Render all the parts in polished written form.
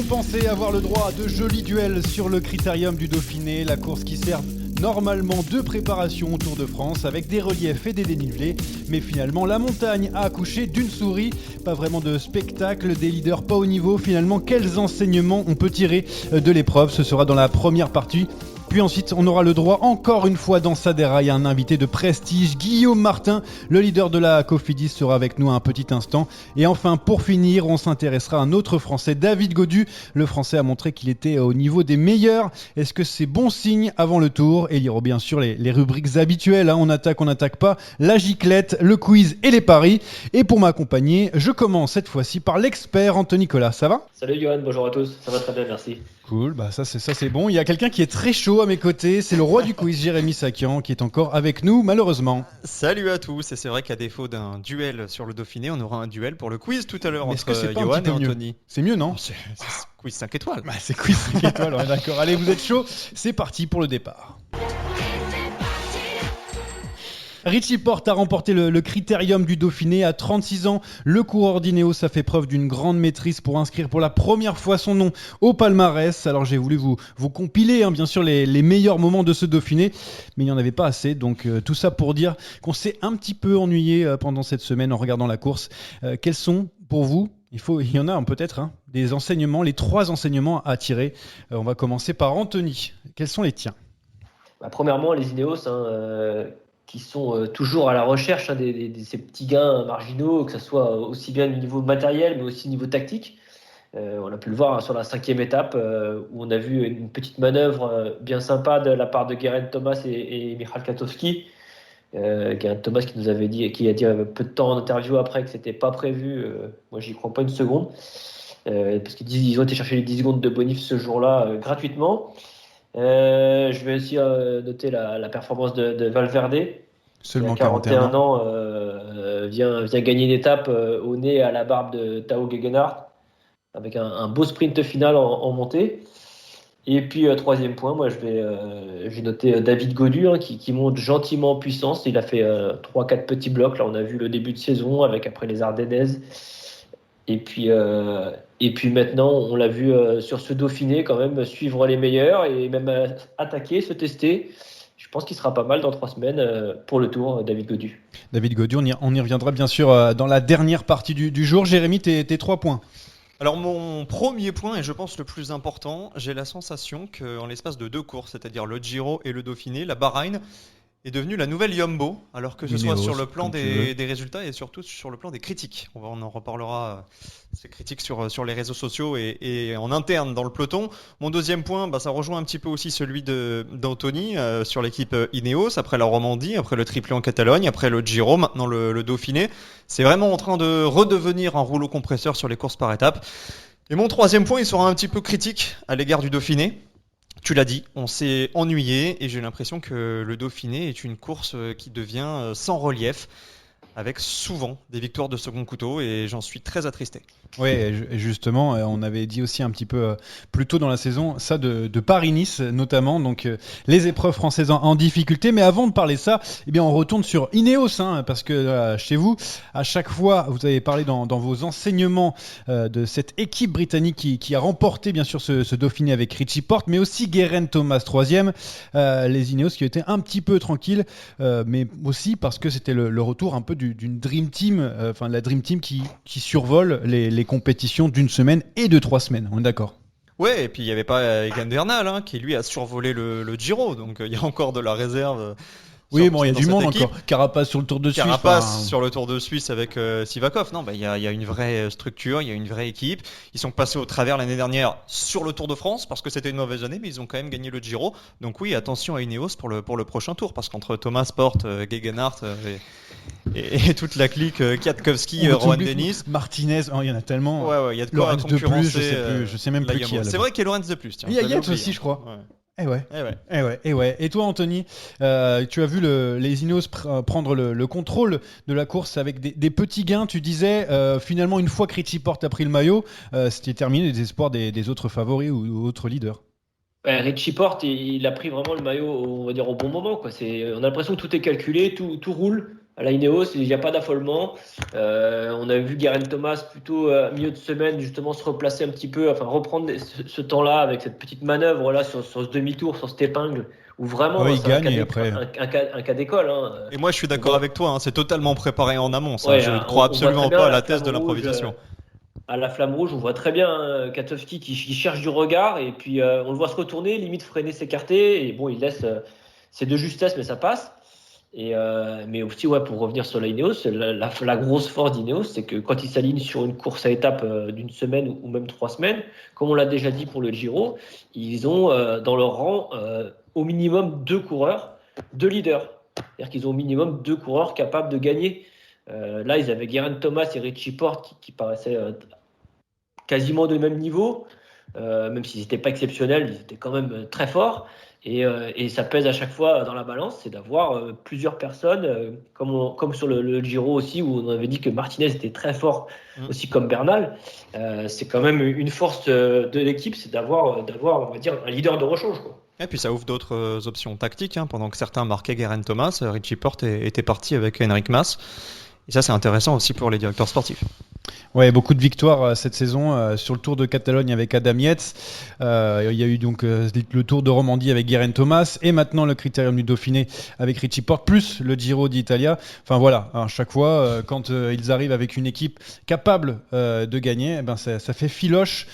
pensez avoir le droit à de jolis duels sur le critérium du Dauphiné, la course qui sert normalement de préparation au Tour de France avec des reliefs et des dénivelés, mais finalement la montagne a accouché d'une souris, pas vraiment de spectacle, des leaders pas au niveau. Finalement, quels enseignements on peut tirer de l'épreuve? Ce sera dans la première partie. Puis ensuite, on aura le droit, encore une fois dans sa déraille, à un invité de prestige, Guillaume Martin, le leader de la Cofidis, sera avec nous à un petit instant. Et enfin, pour finir, on s'intéressera à un autre Français, David Gaudu. Le Français a montré qu'il était au niveau des meilleurs. Est-ce que c'est bon signe avant le Tour? Et il y aura bien sûr les rubriques habituelles, on n'attaque pas, la giclette, le quiz et les paris. Et pour m'accompagner, je commence cette fois-ci par l'expert Anthony Nicolas. Ça va? Salut Johan, bonjour à tous, ça va très bien, merci. Cool, ça c'est bon. Il y a quelqu'un qui est très chaud à mes côtés, c'est le roi du quiz, Jérémy Sakian, qui est encore avec nous, malheureusement. Salut à tous, et c'est vrai qu'à défaut d'un duel sur le Dauphiné, on aura un duel pour le quiz tout à l'heure entre Johan et Anthony. C'est mieux, non? C'est quiz 5 étoiles. C'est quiz 5 étoiles, ouais, d'accord. Allez, vous êtes chaud, c'est parti pour le départ. Richie Porte a remporté le critérium du Dauphiné à 36 ans. Le coureur d'Ineos a fait preuve d'une grande maîtrise pour inscrire pour la première fois son nom au palmarès. Alors j'ai voulu vous compiler bien sûr les meilleurs moments de ce Dauphiné, mais il n'y en avait pas assez. Donc tout ça pour dire qu'on s'est un petit peu ennuyé pendant cette semaine en regardant la course. Quels sont pour vous, il y en a peut-être, des enseignements, les 3 enseignements à tirer. On va commencer par Anthony. Quels sont les tiens? Premièrement, les Ineos, qui sont toujours à la recherche de ces petits gains marginaux, que ce soit aussi bien au niveau matériel, mais aussi au niveau tactique. On a pu le voir sur la 5e étape, où on a vu une petite manœuvre bien sympa de la part de Geraint Thomas et Michał Kwiatkowski. Geraint Thomas qui a dit peu de temps en interview après que c'était pas prévu. Moi, j'y crois pas une seconde, parce qu'ils ont été chercher les 10 secondes de bonus ce jour-là gratuitement. Je vais aussi noter la performance de Valverde, seulement qui a 41 ans, vient gagner une étape au nez à la barbe de Tao Gegenhardt, avec un beau sprint final en montée. Et puis 3e point, moi j'ai noté David Gaudu, qui monte gentiment en puissance. Il a fait 3-4 petits blocs. Là, on a vu le début de saison avec après les Ardennaises. Et puis maintenant, on l'a vu sur ce Dauphiné quand même suivre les meilleurs et même attaquer, se tester. Je pense qu'il sera pas mal dans 3 semaines pour le Tour, David Gaudu. David Gaudu, on y reviendra bien sûr dans la dernière partie du jour. Jérémy, tes 3 points. Alors mon premier point, et je pense le plus important, j'ai la sensation qu'en l'espace de 2 courses, c'est-à-dire le Giro et le Dauphiné, la Bahreïn est devenue la nouvelle Jumbo, alors que ce soit sur le plan des résultats et surtout sur le plan des critiques. On en reparlera, ces critiques sur les réseaux sociaux et en interne dans le peloton. Mon deuxième point, ça rejoint un petit peu aussi celui d'Anthony sur l'équipe Ineos, après la Romandie, après le triplé en Catalogne, après le Giro, maintenant le Dauphiné. C'est vraiment en train de redevenir un rouleau compresseur sur les courses par étapes. Et mon troisième point, il sera un petit peu critique à l'égard du Dauphiné. Tu l'as dit, on s'est ennuyé et j'ai l'impression que le Dauphiné est une course qui devient sans relief, avec souvent des victoires de second couteau, et j'en suis très attristé. Oui, justement, on avait dit aussi un petit peu plus tôt dans la saison ça de Paris-Nice notamment, donc les épreuves françaises en difficulté. Mais avant de parler de ça, on retourne sur Ineos, parce que chez vous, à chaque fois, vous avez parlé dans vos enseignements de cette équipe britannique qui a remporté bien sûr ce Dauphiné avec Richie Porte, mais aussi Geraint Thomas 3e, les Ineos qui étaient un petit peu tranquilles, mais aussi parce que c'était le retour un peu d'une Dream Team, la Dream Team qui survole les compétitions d'une semaine et de 3 semaines, on est d'accord? Ouais, et puis il n'y avait pas Egan Bernal qui lui a survolé le Giro, donc il y a encore de la réserve. Oui, il y a du monde encore. Carapace sur le Tour de Suisse. Sur le Tour de Suisse avec Sivakov. Non, il y a une vraie structure, il y a une vraie équipe. Ils sont passés au travers l'année dernière sur le Tour de France parce que c'était une mauvaise année, mais ils ont quand même gagné le Giro. Donc oui, attention à Ineos pour le prochain Tour, parce qu'entre Thomas Porte, Gegenhardt et toute la clique, Kwiatkowski, Rohan Dennis, Martinez, il y en a tellement. Ouais, il y a de quoi concurrencer. Je sais même plus qui. C'est vrai qu'il y a Lorenz de plus. Il y a Yates aussi, je crois. Ouais. Et toi, Anthony, tu as vu les Ineos prendre le contrôle de la course avec des petits gains. Tu disais, finalement, une fois que Richie Porte a pris le maillot, c'était terminé les espoirs des autres favoris ou autres leaders. Richie Porte, il a pris vraiment le maillot, on va dire, au bon moment, quoi. On a l'impression que tout est calculé, tout roule. à la Ineos, il n'y a pas d'affolement. On a vu Geraint Thomas plutôt milieu de semaine justement se replacer un petit peu, enfin reprendre ce temps-là avec cette petite manœuvre là sur ce demi-tour, sur cette épingle, où vraiment il gagne et après. Un cas d'école. Et moi je suis d'accord avec toi, c'est totalement préparé en amont. Ça. Ouais, je ne crois absolument pas à la thèse de rouge, l'improvisation. À la flamme rouge, on voit très bien Katowski qui cherche du regard et puis on le voit se retourner, limite freiner, s'écarter et bon, il laisse c'est de justesse mais ça passe. Mais aussi pour revenir sur la Ineos, la grosse force d'Ineos, c'est que quand ils s'alignent sur une course à étapes d'une semaine ou même 3 semaines, comme on l'a déjà dit pour le Giro, ils ont dans leur rang au minimum 2 coureurs, 2 leaders. C'est-à-dire qu'ils ont au minimum 2 coureurs capables de gagner. Là, ils avaient Geraint Thomas et Richie Porte qui paraissaient quasiment de même niveau, même s'ils n'étaient pas exceptionnels, ils étaient quand même très forts. Et ça pèse à chaque fois dans la balance, c'est d'avoir plusieurs personnes, comme sur le Giro aussi, où on avait dit que Martinez était très fort, aussi comme Bernal. C'est quand même une force de l'équipe, c'est d'avoir, on va dire, un leader de rechange, quoi. Et puis ça ouvre d'autres options tactiques, pendant que certains marquaient Geraint Thomas, Richie Porte était parti avec Enric Mas. Et ça, c'est intéressant aussi pour les directeurs sportifs. Ouais, beaucoup de victoires cette saison sur le Tour de Catalogne avec Adam Yates. Il y a eu donc le Tour de Romandie avec Geraint Thomas et maintenant le Critérium du Dauphiné avec Richie Porte, plus le Giro d'Italia. Enfin voilà, à chaque fois, quand ils arrivent avec une équipe capable de gagner, ça fait filoche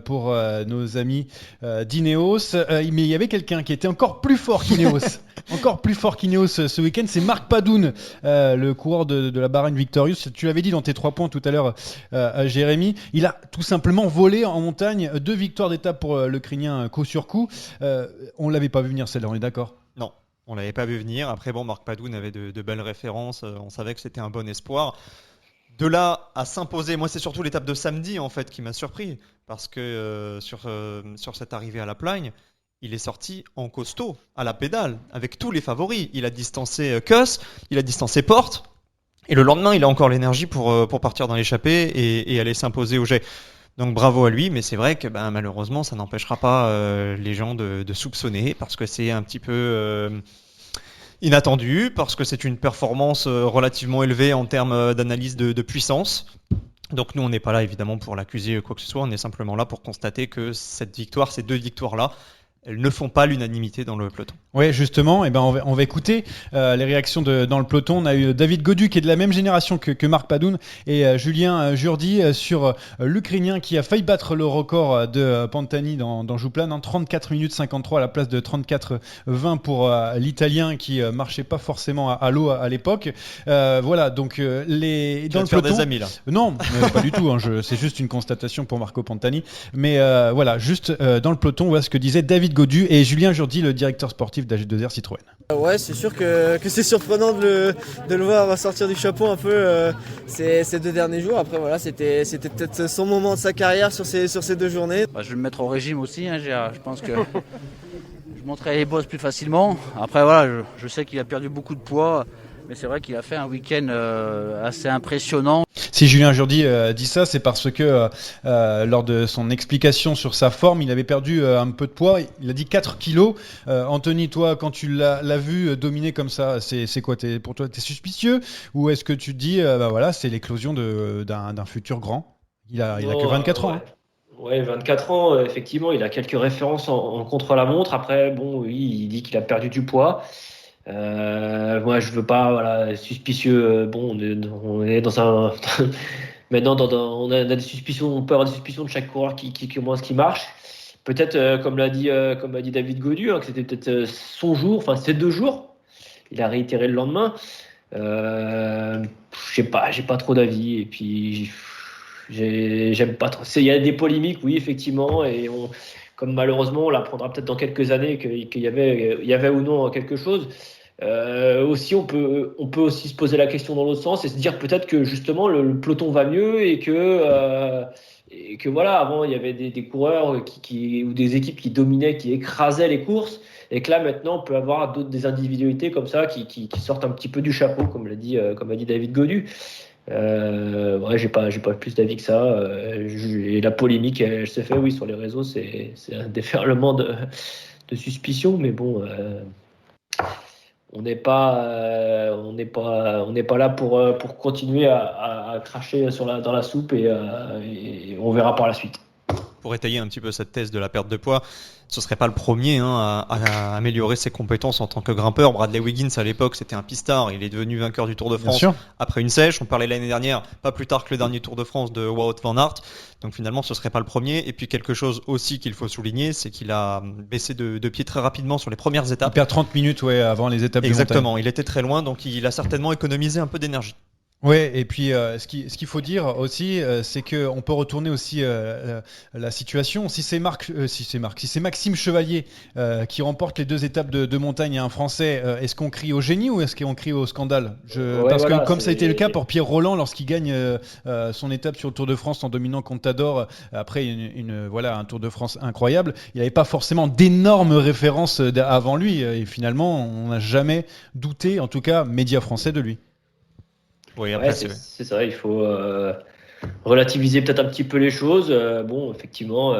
pour nos amis d'Ineos. Mais il y avait quelqu'un qui était encore plus fort qu'Ineos. Encore plus fort qu'Ineos ce week-end, c'est Marc Padoun, le coureur de la Bahrain Victorious. Tu l'avais dit dans tes 3 points tout à l'heure, Jérémy. Il a tout simplement volé en montagne 2 victoires d'étape pour le Crinien coup sur coup. On ne l'avait pas vu venir celle-là, on est d'accord ? Non, on ne l'avait pas vu venir. Après, Marc Padoun avait de belles références. On savait que c'était un bon espoir. De là à s'imposer, moi c'est surtout l'étape de samedi en fait qui m'a surpris. Parce que sur cette arrivée à la Plagne, il est sorti en costaud, à la pédale, avec tous les favoris. Il a distancé Kuss, il a distancé Porte. Et le lendemain, il a encore l'énergie pour partir dans l'échappée et aller s'imposer au jet. Donc bravo à lui, mais c'est vrai que malheureusement, ça n'empêchera pas les gens de soupçonner, parce que c'est un petit peu inattendu, parce que c'est une performance relativement élevée en termes d'analyse de puissance. Donc nous, on n'est pas là évidemment pour l'accuser quoi que ce soit, on est simplement là pour constater que ces 2 victoires-là, elles ne font pas l'unanimité dans le peloton. Oui, justement, on va écouter les réactions dans le peloton. On a eu David Gaudu qui est de la même génération que Marc Padoun et Julien Jourdi sur l'Ukrainien qui a failli battre le record de Pantani dans Jouplan, 34 minutes 53 à la place de 34-20 pour l'Italien qui marchait pas forcément à l'eau à l'époque. Voilà, donc dans le peloton. Faire des amis là. Non, pas du tout. C'est juste une constatation pour Marco Pantani. Mais voilà, juste dans le peloton, voilà ce que disait David Gaudu et Julien Jourdi, le directeur sportif d'AG2R Citroën. Ouais, c'est sûr que c'est surprenant de le voir sortir du chapeau un peu ces 2 derniers jours. Après voilà, c'était peut-être son moment de sa carrière sur ces 2 journées. Je vais me mettre au régime aussi, je pense que je monterai les bosses plus facilement. Après voilà, je sais qu'il a perdu beaucoup de poids, mais c'est vrai qu'il a fait un week-end assez impressionnant. Si Julien Jourdi dit ça, c'est parce que lors de son explication sur sa forme, il avait perdu un peu de poids. Il a dit 4 kilos. Anthony, toi, quand tu l'as vu dominer comme ça, c'est quoi pour toi, t'es suspicieux ou est-ce que tu te dis, voilà, c'est l'éclosion d'un futur grand ? Il a que 24 ans. Ouais, 24 ans, effectivement, il a quelques références en contre-la-montre. Après, oui, il dit qu'il a perdu du poids. Moi, je veux pas, suspicieux. On est dans un. Maintenant, on a des suspicions, on peut avoir des suspicions de chaque coureur qui commence, qui marche. Peut-être, comme l'a dit David Gaudu, que c'était peut-être son jour, enfin, ces 2 jours. Il a réitéré le lendemain. Je sais pas, j'ai pas trop d'avis. Et puis, j'aime pas trop. Il y a des polémiques, oui, effectivement, et comme malheureusement, on l'apprendra peut-être dans quelques années qu'il y avait ou non quelque chose. Aussi, on peut aussi se poser la question dans l'autre sens et se dire peut-être que justement le peloton va mieux et que voilà, avant il y avait des coureurs ou des équipes qui dominaient, qui écrasaient les courses, et que là maintenant on peut avoir des individualités comme ça qui sortent un petit peu du chapeau, comme a dit David Gaudu. J'ai pas plus d'avis que ça. Et la polémique, elle se fait, oui, sur les réseaux, c'est un déferlement de suspicion, mais bon. on n'est pas là pour continuer à cracher dans la soupe et on verra par la suite. Pour étayer un petit peu cette thèse de la perte de poids, ce serait pas le premier à améliorer ses compétences en tant que grimpeur. Bradley Wiggins, à l'époque, c'était un pistard. Il est devenu vainqueur du Tour de France après une sèche. On parlait l'année dernière, pas plus tard que le dernier Tour de France de Wout van Aert. Donc finalement, ce serait pas le premier. Et puis quelque chose aussi qu'il faut souligner, c'est qu'il a baissé de pied très rapidement sur les premières étapes. Il perd 30 minutes avant les étapes. Exactement, il était très loin, donc il a certainement économisé un peu d'énergie. Ouais, et puis ce qu'il faut dire aussi, c'est que on peut retourner aussi la situation. Si c'est Maxime Chevalier qui remporte les 2 étapes de montagne et un Français, est-ce qu'on crie au génie ou est-ce qu'on crie au scandale Parce que comme ça a été le cas pour Pierre Rolland lorsqu'il gagne son étape sur le Tour de France en dominant Contador après un Tour de France incroyable, il n'avait pas forcément d'énormes références avant lui et finalement on n'a jamais douté, en tout cas médias français, de lui. Oui, après, c'est ça, il faut relativiser peut-être un petit peu les choses. Bon, effectivement,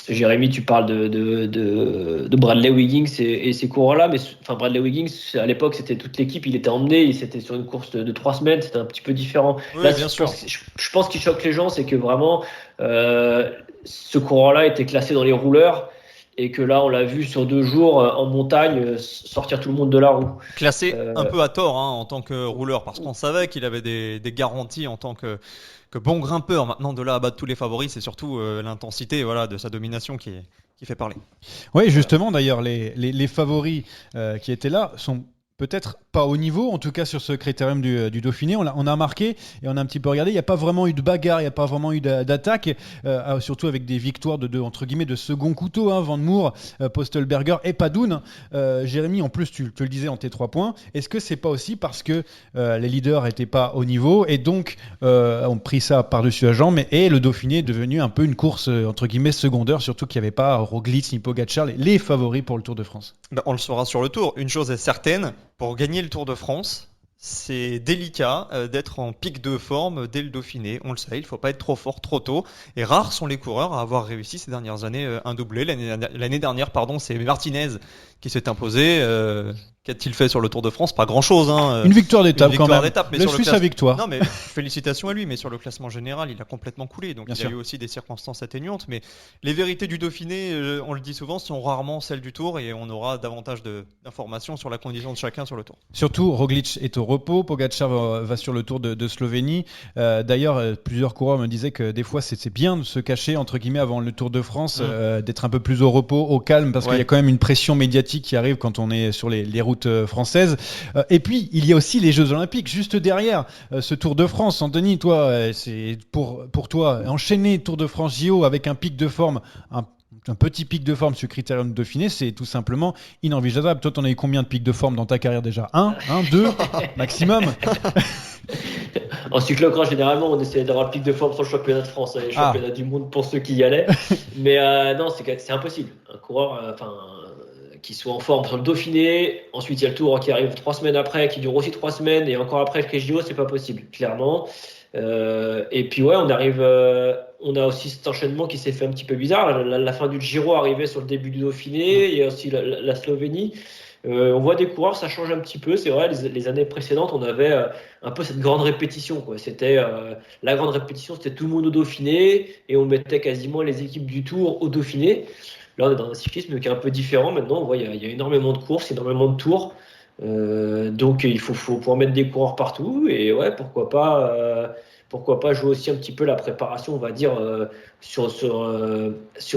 Jérémy, tu parles de Bradley Wiggins et ces coureurs-là, mais Bradley Wiggins, à l'époque, c'était toute l'équipe, il était emmené, c'était sur une course de 3 semaines, c'était un petit peu différent. Oui, là, bien sûr. Je pense qu'il choque les gens, c'est que vraiment, ce coureur-là était classé dans les rouleurs. Et que là, on l'a vu sur 2 jours en montagne sortir tout le monde de la roue. Classé un peu à tort en tant que rouleur, parce qu'on savait qu'il avait des garanties en tant que bon grimpeur. Maintenant, de là à battre tous les favoris, c'est surtout l'intensité de sa domination qui fait parler. Oui, justement, d'ailleurs, les favoris qui étaient là sont peut-être pas au niveau, en tout cas sur ce critérium du Dauphiné. On a remarqué et on a un petit peu regardé, il n'y a pas vraiment eu de bagarre, il n'y a pas vraiment eu d'attaque, surtout avec des victoires entre guillemets de second couteau, Van Moer, Postelberger et Padoun. Jérémy, en plus tu le disais en tes 3 points, est-ce que c'est pas aussi parce que les leaders n'étaient pas au niveau et donc ont pris ça par-dessus la jambe et le Dauphiné est devenu un peu une course entre guillemets secondaire, surtout qu'il n'y avait pas Roglic ni Pogačar, les favoris pour le Tour de France? On le saura sur le Tour. Une chose est certaine, pour gagner le Tour de France, c'est délicat d'être en pic de forme dès le Dauphiné. On le sait, il ne faut pas être trop fort trop tôt. Et rares sont les coureurs à avoir réussi ces dernières années un doublé. L'année dernière, c'est Martinez qui s'est imposé. Qu'a-t-il fait sur le Tour de France? Pas grand-chose. Une victoire d'étape quand même. Mais je suis sa victoire. Non, mais félicitations à lui. Mais sur le classement général, il a complètement coulé. Donc il y a eu aussi des circonstances atténuantes. Mais les vérités du Dauphiné, on le dit souvent, sont rarement celles du Tour. Et on aura davantage d'informations sur la condition de chacun sur le Tour. Surtout, Roglic est au repos. Pogačar va sur le Tour de Slovénie. D'ailleurs, plusieurs coureurs me disaient que des fois, c'est bien de se cacher, entre guillemets, avant le Tour de France, d'être un peu plus au repos, au calme, parce qu'il y a quand même une pression médiatique qui arrive quand on est sur les routes françaises. Et puis, il y a aussi les Jeux Olympiques, juste derrière ce Tour de France. Anthony, toi, c'est pour toi, enchaîner Tour de France JO avec un pic de forme, un petit pic de forme sur Critérium de Dauphiné, c'est tout simplement inenvisageable. Toi, t'en as eu combien de pics de forme dans ta carrière déjà? 1, 2 maximum? En cyclocross, généralement, on essayait d'avoir le pic de forme sur le championnat de France et le championnat du monde pour ceux qui y allaient. Mais non, c'est impossible. Un coureur qui soit en forme sur le Dauphiné, ensuite il y a le Tour qui arrive 3 semaines après, qui dure aussi 3 semaines, et encore après le JO, c'est pas possible, clairement. Et puis on arrive, on a aussi cet enchaînement qui s'est fait un petit peu bizarre. La fin du Giro arrivait sur le début du Dauphiné, il y a aussi la Slovénie. On voit des coureurs, ça change un petit peu. C'est vrai, les années précédentes, on avait un peu cette grande répétition, quoi. C'était la grande répétition, c'était tout le monde au Dauphiné et on mettait quasiment les équipes du Tour au Dauphiné. Là, on est dans un cyclisme qui est un peu différent. Maintenant, on voit il y a énormément de courses, énormément de tours. Donc, il faut pouvoir mettre des coureurs partout. Et pourquoi pas jouer aussi un petit peu la préparation, on va dire, sur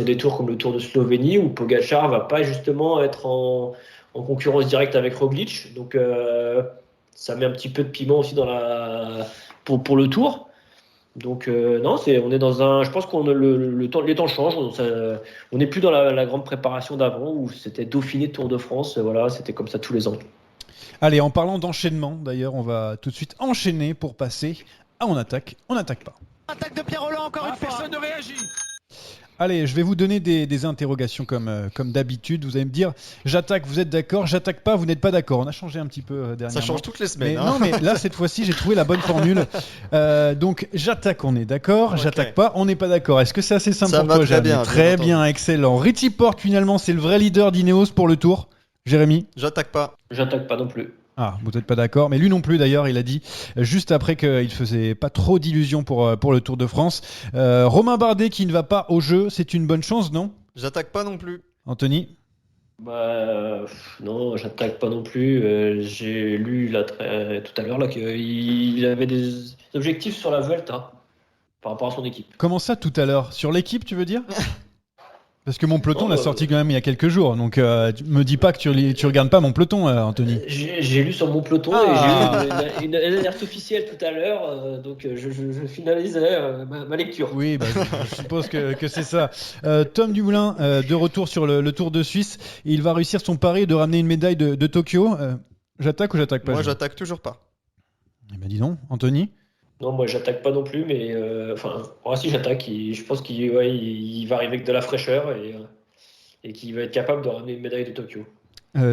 des tours comme le Tour de Slovénie où Pogačar va pas justement être en concurrence directe avec Roglic. Donc, ça met un petit peu de piment aussi pour le Tour. Donc non, on est dans un. Je pense qu'on les temps changent. On n'est plus dans la grande préparation d'avant où c'était Dauphiné, Tour de France. Voilà, c'était comme ça tous les ans. Allez, en parlant d'enchaînement, d'ailleurs, on va tout de suite enchaîner pour passer à on attaque pas. Attaque de Pierre Rolland encore une fois. Personne ne réagit. Allez, je vais vous donner des interrogations comme d'habitude. Vous allez me dire, j'attaque, vous êtes d'accord, j'attaque pas, vous n'êtes pas d'accord. On a changé un petit peu dernièrement. Ça change toutes les semaines. Non, mais là, cette fois-ci, j'ai trouvé la bonne formule. Donc, j'attaque, on est d'accord, okay. J'attaque pas, on n'est pas d'accord. Est-ce que c'est assez simple pour toi, Jeanne? Très bien, excellent. Richie Porte, finalement, c'est le vrai leader d'Ineos pour le Tour? Jérémy? J'attaque pas. J'attaque pas non plus. Ah, vous n'êtes pas d'accord, mais lui non plus d'ailleurs, il a dit juste après qu'il faisait pas trop d'illusions pour le Tour de France. Romain Bardet qui ne va pas au jeu, c'est une bonne chance, non? J'attaque pas non plus. Anthony? Non, j'attaque pas non plus. J'ai lu là, tout à l'heure là, qu'il avait des objectifs sur la Vuelta par rapport à son équipe. Comment ça tout à l'heure? Sur l'équipe, tu veux dire? Parce que mon peloton Non, l'a sorti quand même il y a quelques jours, donc me dis pas que tu regardes pas mon peloton, Anthony. J'ai lu sur mon peloton et j'ai eu une alerte officielle tout à l'heure, donc je finalisais ma lecture. Oui, je suppose que c'est ça. Tom Dumoulin, de retour sur le Tour de Suisse, il va réussir son pari de ramener une médaille de Tokyo. J'attaque ou j'attaque pas? Moi, j'attaque toujours pas. Eh ben dis donc, Anthony? Non, moi j'attaque pas non plus, mais moi si j'attaque, je pense qu'il il va arriver avec de la fraîcheur et qu'il va être capable de ramener une médaille de Tokyo.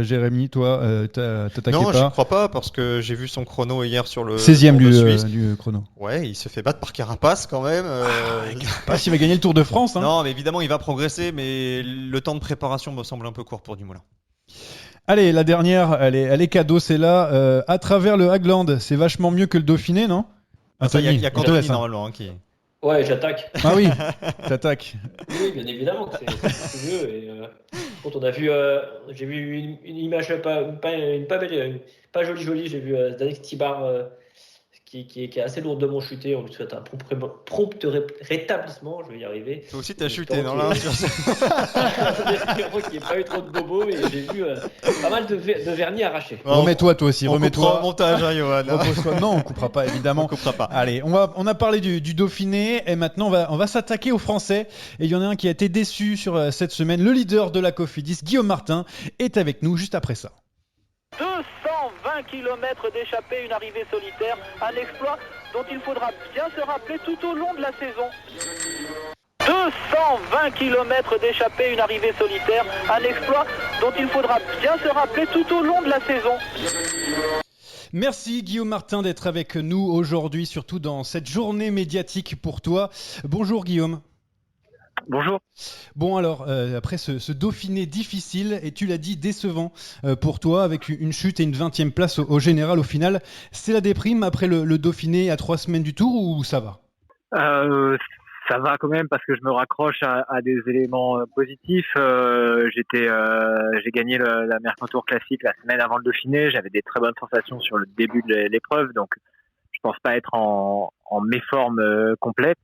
Jérémy, toi, t'attaquais Non, pas? je crois pas parce que j'ai vu son chrono hier sur le 16e Tour de Suisse. du chrono. Ouais, il se fait battre par Carapace quand même. Carapace, il va gagner le Tour de France. Hein. Non, mais évidemment, il va progresser, mais le temps de préparation me semble un peu court pour Dumoulin. Allez, la dernière, elle est cadeau, c'est là. À travers le Hagland, c'est vachement mieux que le Dauphiné, non? Il y a on te qu'Anthony laisse, hein. normalement qui. Ouais, j'attaque. Ah oui, t'attaques. Oui, bien évidemment que c'est mieux. Et, quand on a vu, j'ai vu une image pas belle, pas jolie. J'ai vu Danik Tibar qui est assez lourdement chuté. On lui souhaite un prompt rétablissement. Je vais y arriver. Toi aussi, t'as chuté, Tant non qu'il- là sur ce- J'espère qu'il n'y ait pas eu trop de bobos, mais j'ai vu pas mal de vernis arraché. Remets-toi toi aussi, On coupera remets-toi. au montage, hein, Johan. Repose-toi. Non, on coupera pas évidemment. On coupera pas. Allez, on a parlé du Dauphiné et maintenant on va s'attaquer aux Français. Et il y en a un qui a été déçu sur cette semaine. Le leader de la Cofidis, Guillaume Martin, est avec nous juste après ça. 220 km d'échappée, une arrivée solitaire, un exploit dont il faudra bien se rappeler tout au long de la saison. 220 km d'échappée, une arrivée solitaire, un exploit dont il faudra bien se rappeler tout au long de la saison. Merci Guillaume Martin d'être avec nous aujourd'hui, surtout dans cette journée médiatique pour toi. Bonjour Guillaume. Bonjour. Bon alors, après ce Dauphiné difficile, et tu l'as dit décevant pour toi, avec une chute et une 20e place au général au final, c'est la déprime après le Dauphiné à 3 semaines du Tour ou ça va? Ça va quand même parce que je me raccroche à des éléments positifs. J'ai gagné la Mercantour classique la semaine avant le Dauphiné. J'avais des très bonnes sensations sur le début de l'épreuve, donc je pense pas être en méforme complète.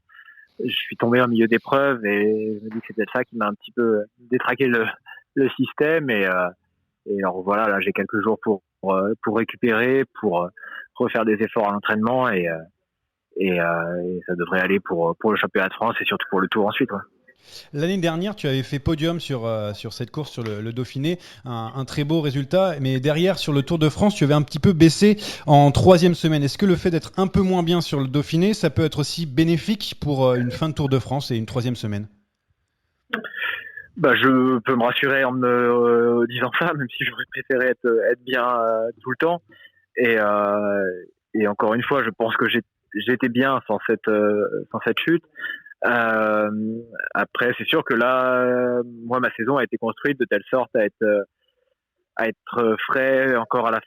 Je suis tombé en milieu d'épreuve et je me dis que c'est peut-être ça qui m'a un petit peu détraqué le système. Et alors voilà, là j'ai quelques jours pour récupérer, pour refaire des efforts à l'entraînement et ça devrait aller pour le championnat de France et surtout pour le Tour ensuite. Ouais. L'année dernière, tu avais fait podium sur cette course, sur le Dauphiné, un très beau résultat, mais derrière, sur le Tour de France, tu avais un petit peu baissé en 3e semaine. Est-ce que le fait d'être un peu moins bien sur le Dauphiné, ça peut être aussi bénéfique pour une fin de Tour de France et une 3e semaine? Je peux me rassurer en me disant ça, même si j'aurais préféré être bien tout le temps. Et encore une fois, je pense que j'étais bien sans cette chute. Après, c'est sûr que là, moi, ma saison a été construite de telle sorte à être frais encore à la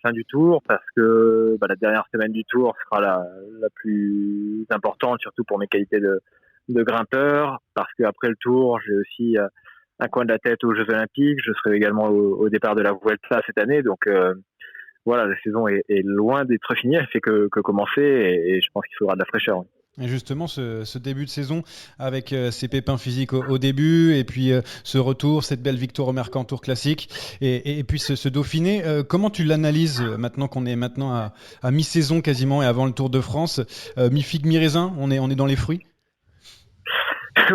fin du Tour, parce que la dernière semaine du Tour sera la plus importante, surtout pour mes qualités de grimpeur, parce qu'après le Tour, j'ai aussi un coin de la tête aux Jeux Olympiques. Je serai également au départ de la Vuelta cette année, donc voilà, la saison est loin d'être finie, elle fait que commencer, et je pense qu'il faudra de la fraîcheur. Oui. Et justement, ce début de saison avec ces pépins physiques au début, et puis ce retour, cette belle victoire au Mercantour classique, et puis ce Dauphiné, comment tu l'analyses maintenant qu'on est à mi-saison quasiment et avant le Tour de France, mi-figue, mi-raisin, on est dans les fruits?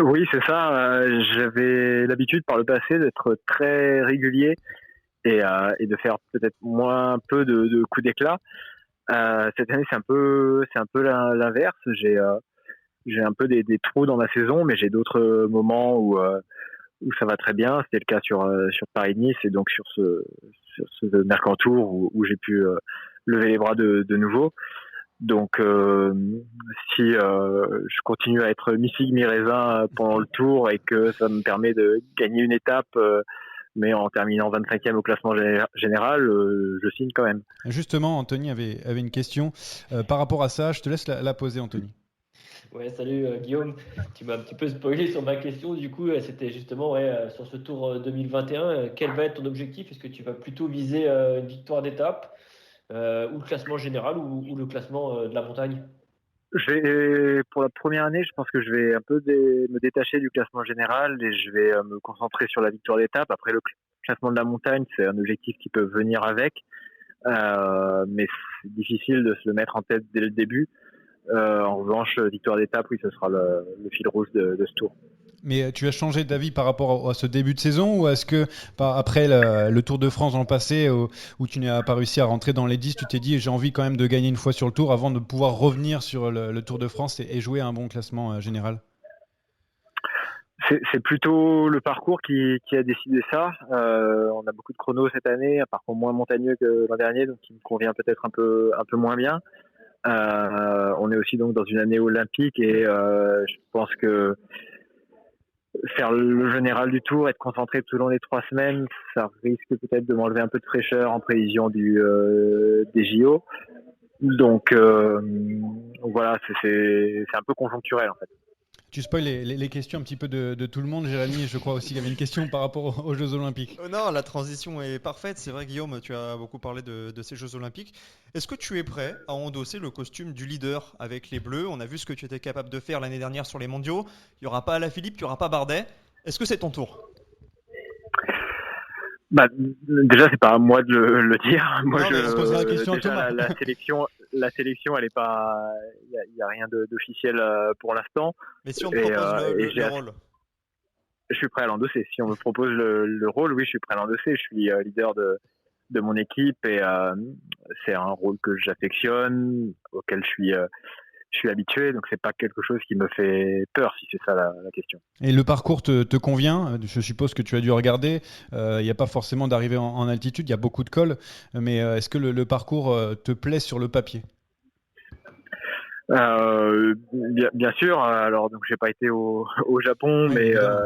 Oui, c'est ça. J'avais l'habitude par le passé d'être très régulier et de faire peut-être moins peu de coups d'éclat. Cette année, c'est un peu l'inverse. J'ai un peu des trous dans ma saison, mais j'ai d'autres moments où ça va très bien. C'était le cas sur Paris-Nice et donc sur ce Mercantour où j'ai pu lever les bras de nouveau. Donc, si je continue à être mi-figue, mi-raisin pendant le Tour et que ça me permet de gagner une étape mais en terminant 25e au classement général, je signe quand même. Justement, Anthony avait une question par rapport à ça. Je te laisse la poser, Anthony. Ouais, salut Guillaume. Tu m'as un petit peu spoilé sur ma question. Du coup, c'était justement sur ce Tour 2021. Quel va être ton objectif? Est-ce que tu vas plutôt viser une victoire d'étape ou le classement général ou le classement de la montagne? Pour la première année, je pense que je vais un peu me détacher du classement général et je vais me concentrer sur la victoire d'étape. Après, le classement de la montagne, c'est un objectif qui peut venir avec, mais c'est difficile de se le mettre en tête dès le début. En revanche, victoire d'étape, oui, ce sera le fil rouge de ce tour. Mais tu as changé d'avis par rapport à ce début de saison ou est-ce que après le Tour de France dans le passé où tu n'as pas réussi à rentrer dans les 10, tu t'es dit j'ai envie quand même de gagner une fois sur le Tour avant de pouvoir revenir sur le Tour de France et jouer un bon classement général? C'est plutôt le parcours qui a décidé ça. On a beaucoup de chronos cette année, un parcours moins montagneux que l'an dernier, donc qui me convient peut-être un peu moins bien. On est aussi donc dans une année olympique et je pense que faire le général du Tour, être concentré tout au long des 3 semaines, ça risque peut-être de m'enlever un peu de fraîcheur en prévision des JO. Donc voilà, c'est un peu conjoncturel en fait. Tu spoil les questions un petit peu de tout le monde. Jérémy, je crois aussi qu'il y avait une question par rapport aux Jeux Olympiques. Non, la transition est parfaite. C'est vrai, Guillaume, tu as beaucoup parlé de ces Jeux Olympiques. Est-ce que tu es prêt à endosser le costume du leader avec les Bleus? On a vu ce que tu étais capable de faire l'année dernière sur les mondiaux. Il n'y aura pas Alaphilippe, il n'y aura pas Bardet. Est-ce que c'est ton tour? Bah, déjà, c'est pas à moi de le dire. Moi, Non, mais on se posera la question à déjà, Thomas. la sélection, elle est pas, il y a rien d'officiel pour l'instant. Mais si on te propose le rôle? Je suis prêt à l'endosser. Si on me propose le rôle, oui, je suis prêt à l'endosser. Je suis leader de mon équipe et c'est un rôle que j'affectionne, auquel je suis habitué, donc c'est pas quelque chose qui me fait peur, si c'est ça la question. Et le parcours te convient? Je suppose que tu as dû regarder. Il n'y a pas forcément d'arrivée en altitude, il y a beaucoup de cols. Mais est-ce que le parcours te plaît sur le papier? Bien sûr. Alors donc j'ai pas été au Japon, Oui, mais évidemment.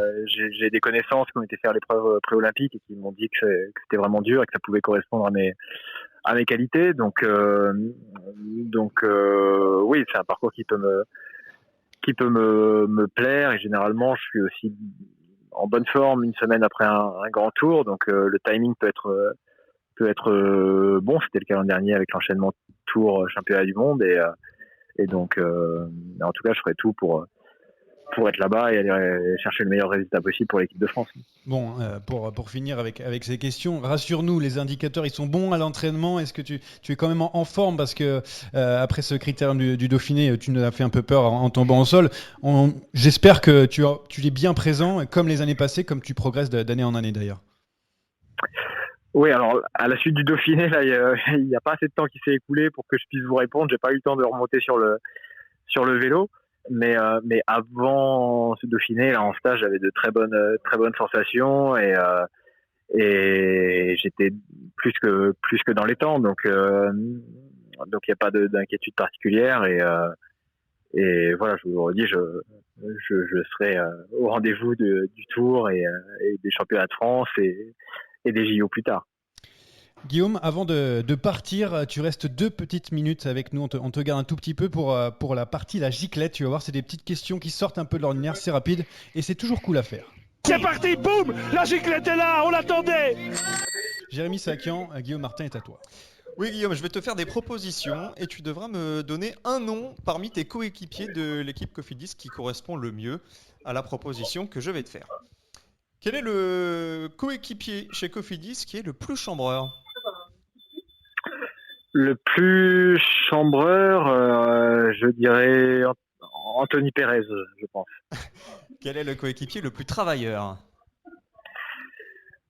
j'ai des connaissances qui ont été faire l'épreuve pré-olympique et qui m'ont dit que c'était vraiment dur et que ça pouvait correspondre à mes qualités. Donc oui, c'est un parcours qui peut me plaire et généralement je suis aussi en bonne forme une semaine après un grand tour, donc le timing peut être bon. C'était le cas l'an dernier avec l'enchaînement tour championnat du monde et donc en tout cas je ferai tout pour être là-bas et aller chercher le meilleur résultat possible pour l'équipe de France. Bon, pour finir avec ces questions, rassure-nous, les indicateurs ils sont bons à l'entraînement. Est-ce que tu es quand même en forme parce que après ce critérium du Dauphiné, tu nous as fait un peu peur en tombant au sol. J'espère que tu es bien présent, comme les années passées, comme tu progresses d'année en année d'ailleurs. Oui, alors à la suite du Dauphiné, là, il n'y a pas assez de temps qui s'est écoulé pour que je puisse vous répondre. J'ai pas eu le temps de remonter sur le vélo, mais avant ce Dauphiné, là en stage, j'avais de très bonnes sensations et j'étais plus que dans les temps, donc il n'y a pas d'inquiétude particulière et voilà, je vous le redis, je serai au rendez-vous du Tour et des championnats de France et des JO plus tard. Guillaume, avant de partir, tu restes 2 petites minutes avec nous. On te garde un tout petit peu pour la partie la giclette. Tu vas voir, c'est des petites questions qui sortent un peu de l'ordinaire, c'est rapide et c'est toujours cool à faire. C'est parti, boum, la giclette est là, on l'attendait. Jérémy Sakian, Guillaume Martin est à toi. Oui, Guillaume, je vais te faire des propositions et tu devras me donner un nom parmi tes coéquipiers de l'équipe Cofidis qui correspond le mieux à la proposition que je vais te faire. Quel est le coéquipier chez Cofidis qui est le plus chambreur? Le plus chambreur, je dirais Anthony Pérez, je pense. Quel est le coéquipier le plus travailleur?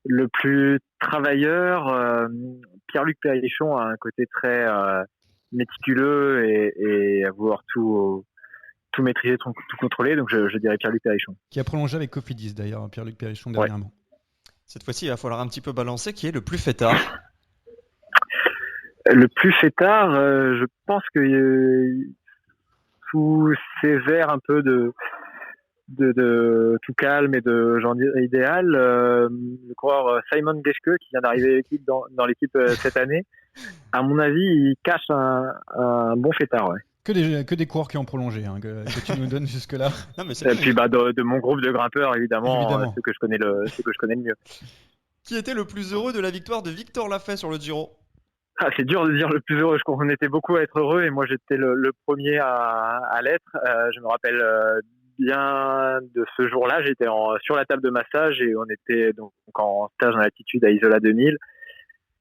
Le plus travailleur, Pierre-Luc Perrichon a un côté très méticuleux et à vouloir tout maîtriser, tout contrôler. Donc je dirais Pierre-Luc Perrichon. Qui a prolongé avec Cofidis d'ailleurs, Pierre-Luc Perrichon dernièrement. Ouais. Cette fois-ci, il va falloir un petit peu balancer. Qui est le plus fêtard? Le plus fêtard, je pense que sous ces airs un peu de tout calme et de genre idéal, le coureur Simon Geschke qui vient d'arriver dans l'équipe cette année, à mon avis, il cache un bon fêtard. Ouais. Que des coureurs qui ont prolongé, que tu nous donnes jusque-là. Non, mais Et puis de mon groupe de grimpeurs, évidemment. Ceux que je connais le mieux. Qui était le plus heureux de la victoire de Victor Lafay sur le Giro? C'est dur de dire le plus heureux. On était beaucoup à être heureux et moi j'étais le premier à l'être. Je me rappelle bien de ce jour-là. J'étais sur la table de massage et on était donc en stage en altitude à Isola 2000.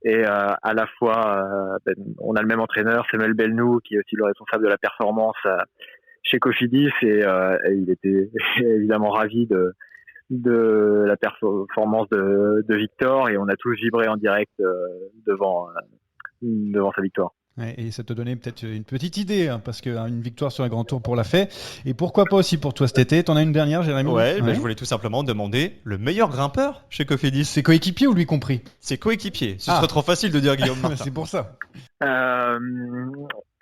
Et à la fois, on a le même entraîneur, Samuel Belnou, qui est aussi le responsable de la performance chez Cofidis, et il était évidemment ravi de la performance de Victor, et on a tous vibré en direct devant sa victoire. Ouais, et ça te donnait peut-être une petite idée, parce qu'une victoire sur un grand tour pour Lafay, et pourquoi pas aussi pour toi cet été. T'en as une dernière, Jérémy? Ouais. Je voulais tout simplement demander le meilleur grimpeur chez Cofidis. C'est coéquipier ou lui compris? C'est coéquipier. Ce serait trop facile de dire Guillaume Martin. C'est pour ça.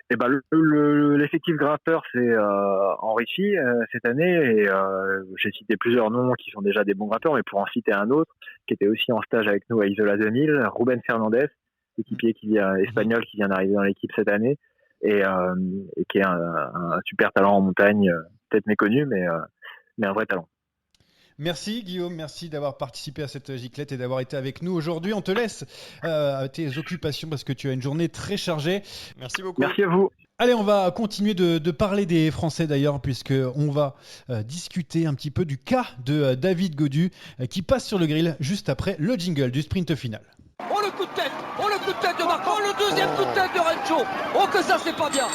L'effectif grimpeur s'est enrichi cette année, et j'ai cité plusieurs noms qui sont déjà des bons grimpeurs, mais pour en citer un autre qui était aussi en stage avec nous à Isola 2000, Ruben Fernandez, équipier espagnol qui vient d'arriver dans l'équipe cette année, et qui est un super talent en montagne, peut-être méconnu, mais un vrai talent. Merci Guillaume, merci d'avoir participé à cette giclette et d'avoir été avec nous aujourd'hui. On te laisse à tes occupations parce que tu as une journée très chargée. Merci beaucoup. Merci à vous. Allez, on va continuer de parler des Français d'ailleurs, puisqu'on va discuter un petit peu du cas de David Gaudu qui passe sur le grill juste après le jingle du sprint final. Oh le coup de tête! Oh le coup de tête de Marc! Oh le deuxième coup de tête de Rencho! Oh que ça c'est pas bien!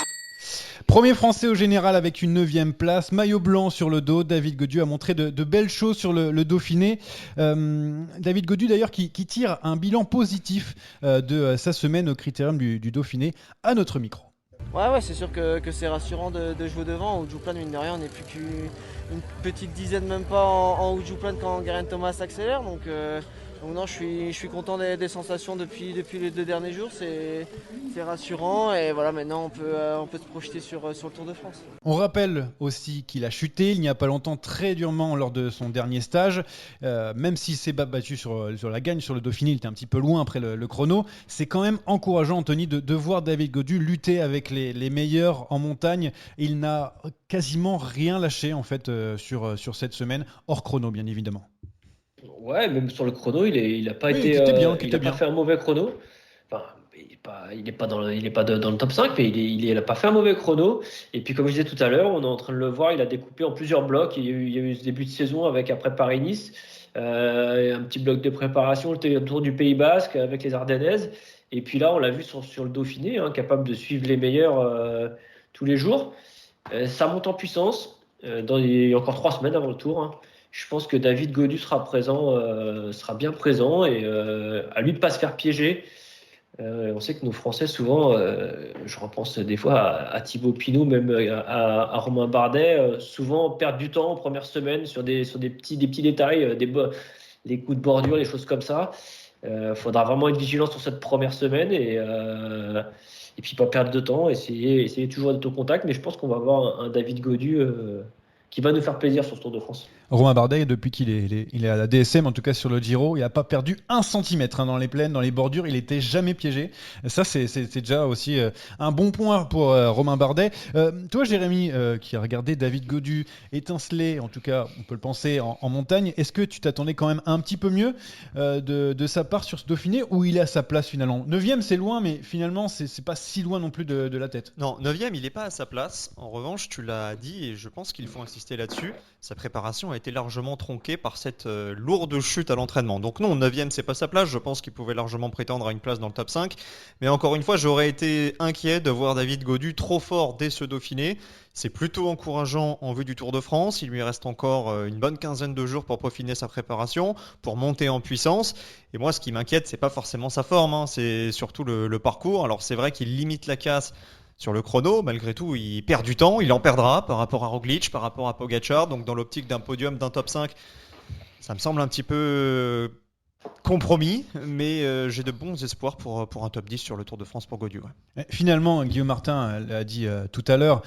Premier Français au général avec une 9e place, maillot blanc sur le dos. David Gaudu a montré de belles choses sur le Dauphiné. David Gaudu d'ailleurs qui tire un bilan positif de sa semaine au Critérium du Dauphiné à notre micro. Ouais, c'est sûr que c'est rassurant de jouer devant. Au Djouplan, mine de rien, on n'est plus qu'une petite dizaine, même pas en haut Djouplan quand Geraint Thomas accélère. Donc non, je suis content des sensations depuis les 2 derniers jours. C'est rassurant et voilà, maintenant on peut se projeter sur le Tour de France. On rappelle aussi qu'il a chuté il n'y a pas longtemps très durement lors de son dernier stage. Même s'il s'est battu sur la gagne sur le Dauphiné, il était un petit peu loin après le chrono. C'est quand même encourageant, Anthony, de voir David Gaudu lutter avec les meilleurs en montagne. Il n'a quasiment rien lâché en fait sur cette semaine, hors chrono bien évidemment. Ouais, même sur le chrono, il n'a pas fait un mauvais chrono. Enfin, il n'est pas dans le top 5, mais il n'a pas fait un mauvais chrono. Et puis, comme je disais tout à l'heure, on est en train de le voir, il a découpé en plusieurs blocs. Il y a eu ce début de saison après Paris-Nice, un petit bloc de préparation, le Tour du Pays Basque avec les Ardennaises. Et puis là, on l'a vu sur le Dauphiné, capable de suivre les meilleurs tous les jours. Ça monte en puissance. Il y a encore 3 semaines avant le Tour. Je pense que David Gaudu sera bien présent et à lui de ne pas se faire piéger. On sait que nos Français, souvent, je repense des fois à Thibaut Pinot, même à Romain Bardet, souvent perdent du temps en première semaine sur des petits détails, les coups de bordure, des choses comme ça. Faudra vraiment être vigilant sur cette première semaine et puis pas perdre de temps, essayer toujours d'être au contact. Mais je pense qu'on va avoir un David Gaudu qui va nous faire plaisir sur ce Tour de France. Romain Bardet, depuis qu'il est à la DSM, en tout cas sur le Giro, il n'a pas perdu 1 centimètre dans les plaines, dans les bordures, il n'était jamais piégé. Ça, c'est déjà aussi un bon point pour Romain Bardet. Toi, Jérémy, qui a regardé David Gaudu étinceler, en tout cas, on peut le penser, en montagne, est-ce que tu t'attendais quand même un petit peu mieux de sa part sur ce Dauphiné, où il est à sa place finalement? 9e, c'est loin, mais finalement, c'est pas si loin non plus de la tête. Non, 9e, il n'est pas à sa place. En revanche, tu l'as dit, et je pense qu'il faut insister là-dessus, sa préparation a été largement tronquée par cette lourde chute à l'entraînement. Donc non, 9e, c'est pas sa place. Je pense qu'il pouvait largement prétendre à une place dans le top 5. Mais encore une fois, j'aurais été inquiet de voir David Gaudu trop fort dès ce Dauphiné. C'est plutôt encourageant en vue du Tour de France. Il lui reste encore une bonne quinzaine de jours pour peaufiner sa préparation, pour monter en puissance. Et moi, ce qui m'inquiète, c'est pas forcément sa forme, c'est surtout le parcours. Alors c'est vrai qu'il limite la casse sur le chrono, malgré tout, il perd du temps, il en perdra par rapport à Roglic, par rapport à Pogačar. Donc dans l'optique d'un podium, d'un top 5, ça me semble un petit peu compromis, mais j'ai de bons espoirs pour un top 10 sur le Tour de France pour Gaudu. Ouais. Finalement, Guillaume Martin l'a dit tout à l'heure,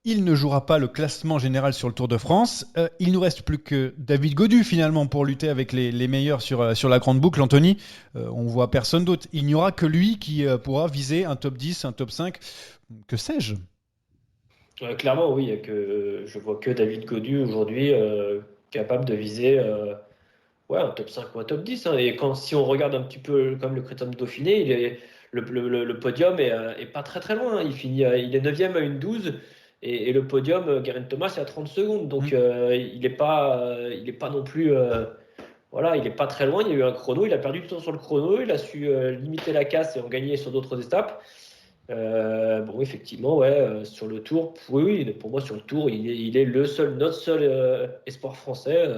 il ne jouera pas le classement général sur le Tour de France. Il ne nous reste plus que David Gaudu finalement pour lutter avec les meilleurs sur la grande boucle. Anthony, on voit personne d'autre. Il n'y aura que lui qui pourra viser un top 10, un top 5, que sais-je. Clairement, oui, je vois que David Gaudu aujourd'hui capable de viser un top 5 ou un top 10. Hein. Et si on regarde un petit peu comme le Critérium Dauphiné, le podium est pas très très loin. Hein. Il est 9e à 1,12 et le podium, Geraint Thomas, c'est à 30 secondes. Donc il n'est pas non plus. Il n'est pas très loin. Il y a eu un chrono, il a perdu du temps sur le chrono, il a su limiter la casse et en gagner sur d'autres étapes. Effectivement, sur le Tour, oui, pour moi sur le Tour, il est notre seul espoir français.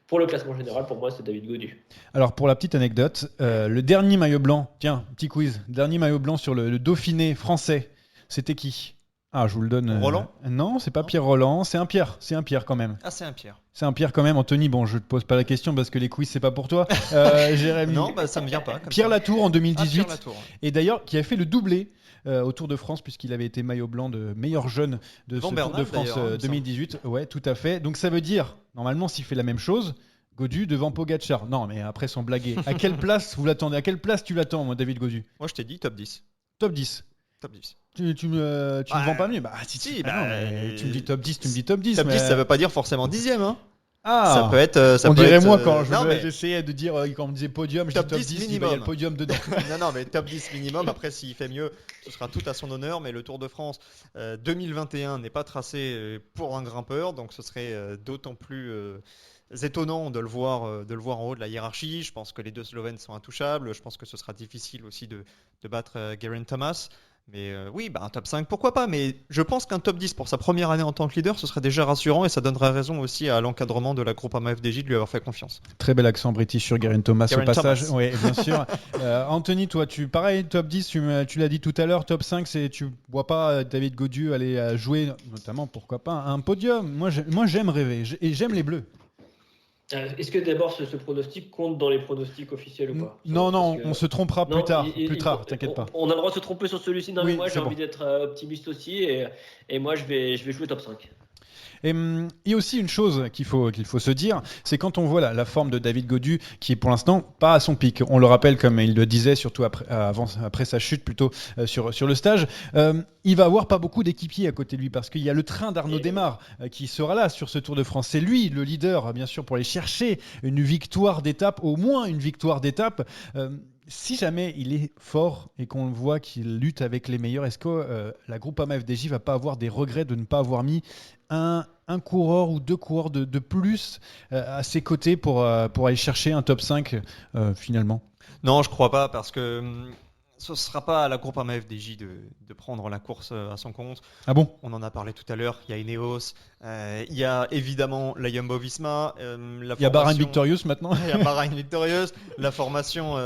Pour le classement général, pour moi, c'est David Gaudu. Alors, pour la petite anecdote, le dernier maillot blanc, tiens, petit quiz, dernier maillot blanc sur le Dauphiné français, c'était qui ? Ah, je vous le donne. Roland ? Non, c'est pas Pierre Roland, c'est un Pierre quand même. Ah, c'est un Pierre. C'est un Pierre quand même. Anthony, bon, je te pose pas la question parce que les quiz, c'est pas pour toi. Jérémy. Non, ça me vient pas. Pierre Latour en 2018. Pierre Latour. Et d'ailleurs, qui a fait le doublé au Tour de France, puisqu'il avait été maillot blanc de meilleur jeune de ce Tour de France 2018. Ouais, tout à fait. Donc ça veut dire, normalement, s'il fait la même chose, Gaudu devant Pogacar. Non, mais après, sans blaguer. À quelle place vous l'attendez ? À quelle place tu l'attends, moi, David Gaudu ? Moi, je t'ai dit top 10. Top 10. Top 10. Tu me vends pas mieux ? Bah, si, tu me dis top 10, tu me dis top 10. Top 10, ça veut pas dire forcément 10e, hein. Ah, ça peut être. On dirait moi quand mais... j'essayais de dire, quand on me disait podium, je top dis top 10, il y a le podium dedans. non, mais top 10 minimum. Après, s'il fait mieux, ce sera tout à son honneur. Mais le Tour de France 2021 n'est pas tracé pour un grimpeur, donc ce serait d'autant plus étonnant de le voir en haut de la hiérarchie. Je pense que les deux Slovènes sont intouchables. Je pense que ce sera difficile aussi de battre Geraint Thomas. Mais oui, un top 5, pourquoi pas. Mais je pense qu'un top 10 pour sa première année en tant que leader, ce serait déjà rassurant et ça donnerait raison aussi à l'encadrement de la Groupama FDJ de lui avoir fait confiance. Très bel accent british sur Geraint Thomas au passage. Oui, bien sûr. Anthony, toi, pareil, top 10, tu l'as dit tout à l'heure, top 5, tu vois pas David Gaudu aller jouer, notamment, pourquoi pas, un podium. Moi, j'aime rêver et j'aime les Bleus. Est-ce que d'abord ce pronostic compte dans les pronostics officiels ou pas ? Non, on se trompera plus tard, t'inquiète pas. On a le droit de se tromper sur celui-ci. Non, mais moi j'ai envie d'être optimiste aussi et moi je vais jouer top 5. Et il y a aussi une chose qu'il faut se dire, c'est quand on voit la forme de David Gaudu qui est pour l'instant pas à son pic. On le rappelle, comme il le disait, surtout après sa chute plutôt sur le stage, il va avoir pas beaucoup d'équipiers à côté de lui parce qu'il y a le train d'Arnaud Démare qui sera là sur ce Tour de France. C'est lui le leader, bien sûr, pour aller chercher une victoire d'étape, au moins une victoire d'étape. Si jamais il est fort et qu'on le voit qu'il lutte avec les meilleurs, est-ce que la Groupama FDJ va pas avoir des regrets de ne pas avoir mis un coureur ou deux coureurs de plus à ses côtés pour aller chercher un top 5 finalement ? Non, je crois pas parce que ce ne sera pas à la Groupama FDJ de prendre la course à son compte. Ah bon ? On en a parlé tout à l'heure, il y a Ineos, il y a évidemment la Jumbo-Visma. Il y a Bahrain Victorious maintenant. Il y a Bahrain Victorious, la formation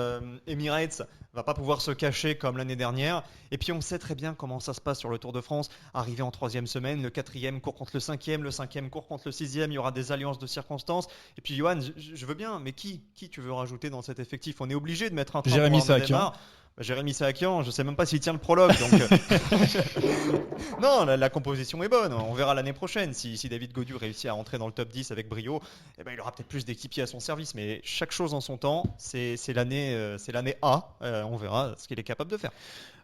Emirates va pas pouvoir se cacher comme l'année dernière. Et puis on sait très bien comment ça se passe sur le Tour de France. Arrivé en 3e semaine, le 4e court contre le 5e, le 5e court contre le 6e, il y aura des alliances de circonstances. Et puis Johan, je veux bien, mais qui tu veux rajouter dans cet effectif ? On est obligé de mettre un train Jérémy pour Arnaud Démare. Jérémy Sakian, je ne sais même pas s'il tient le prologue. Donc non, la composition est bonne. On verra l'année prochaine. Si David Gaudu réussit à rentrer dans le top 10 avec brio, il aura peut-être plus d'équipiers à son service. Mais chaque chose en son temps, c'est l'année A. On verra ce qu'il est capable de faire.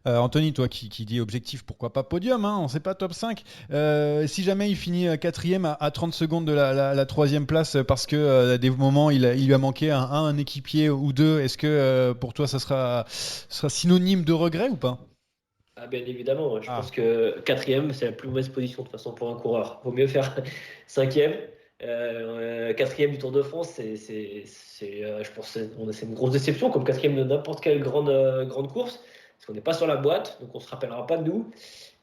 Anthony, toi qui dis objectif, pourquoi pas podium, on ne sait pas top 5. Si jamais il finit 4e à 30 secondes de la 3e place parce que à des moments il lui a manqué un équipier ou deux, est-ce que pour toi ça sera synonyme de regret ou pas ? Bien évidemment, je pense que 4e c'est la plus mauvaise position de toute façon pour un coureur. Il vaut mieux faire 5e. 4e du Tour de France, je pense c'est une grosse déception comme 4e de n'importe quelle grande course. Parce qu'on n'est pas sur la boîte, donc on ne se rappellera pas de nous.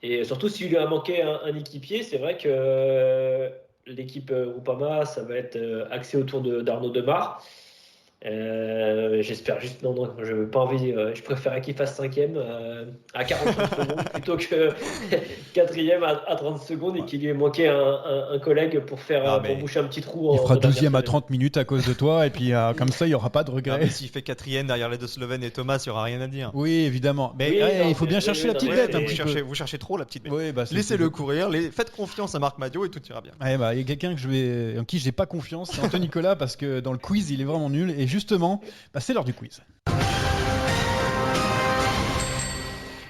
Et surtout, s'il lui a manqué un équipier, c'est vrai que l'équipe Groupama, ça va être axé autour d'Arnaud Démare. J'espère juste, non, je veux pas envie, je préfère qu'il fasse 5e à 45 secondes plutôt que 4e à 30 secondes et qu'il lui ait manqué un collègue pour pour boucher un petit trou. Il fera 12e à 30 minutes à cause de toi et puis comme ça il n'y aura pas de Ah, regret. mais s'il fait 4e derrière les deux Slovènes et Thomas, il n'y aura rien à dire. Oui, évidemment. Mais Oui, non, il faut bien chercher la petite non, bête un mais petit peu. Vous cherchez trop la petite bête. Oui, bah, Laissez-le courir, faites confiance à Marc Madio et tout ira bien. Ouais, bah, il y a quelqu'un en qui j'ai pas confiance, c'est Anthony Nicolas parce que dans le quiz il est vraiment nul et justement bah, c'est l'heure du quiz.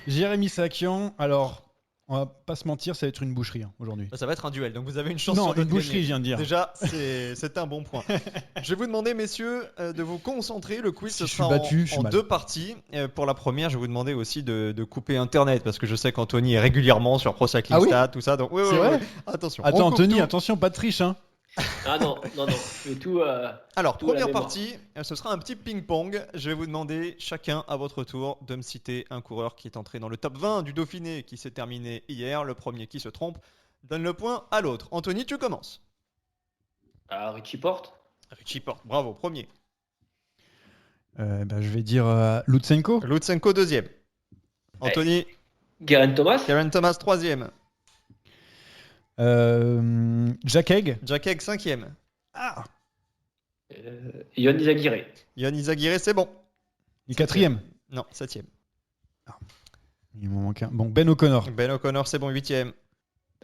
Jérémy Sakian, alors on va pas se mentir, ça va être une boucherie aujourd'hui. Ça va être un duel, donc vous avez une chance Non, sur deux une de boucherie, gagner. je viens de dire. Déjà, c'est un bon point. Je vais vous demander, messieurs, de vous concentrer. Le quiz, Si ce je suis sera battu, je suis en mal. 2 parties. Pour la première, je vais vous demander aussi de couper Internet, parce que je sais qu'Anthony est régulièrement sur Pro Cycling Ah oui Stats, tout ça. Donc, oui, C'est vrai Attention. Attends on coupe Anthony, tout. attention, pas de triche hein. Ah non, je fais tout. Alors, tout à la première mémoire. partie, ce sera un petit ping-pong. Je vais vous demander chacun à votre tour de me citer un coureur qui est entré dans le top 20 du Dauphiné qui s'est terminé hier. Le premier qui se trompe donne le point à l'autre. Anthony, tu commences. Richie Porte. Richie Porte, bravo, premier. Bah, je vais dire Lutsenko. Lutsenko, deuxième. Anthony. Geraint Thomas. Geraint Thomas, troisième. Jack Haig. Jack Haig, cinquième. Ah, Ion Izagirre. Yann Izagirre, c'est bon. il est quatrième. Non, septième. Il m'en manque un. Bon, Ben O'Connor. Ben O'Connor, c'est bon, huitième.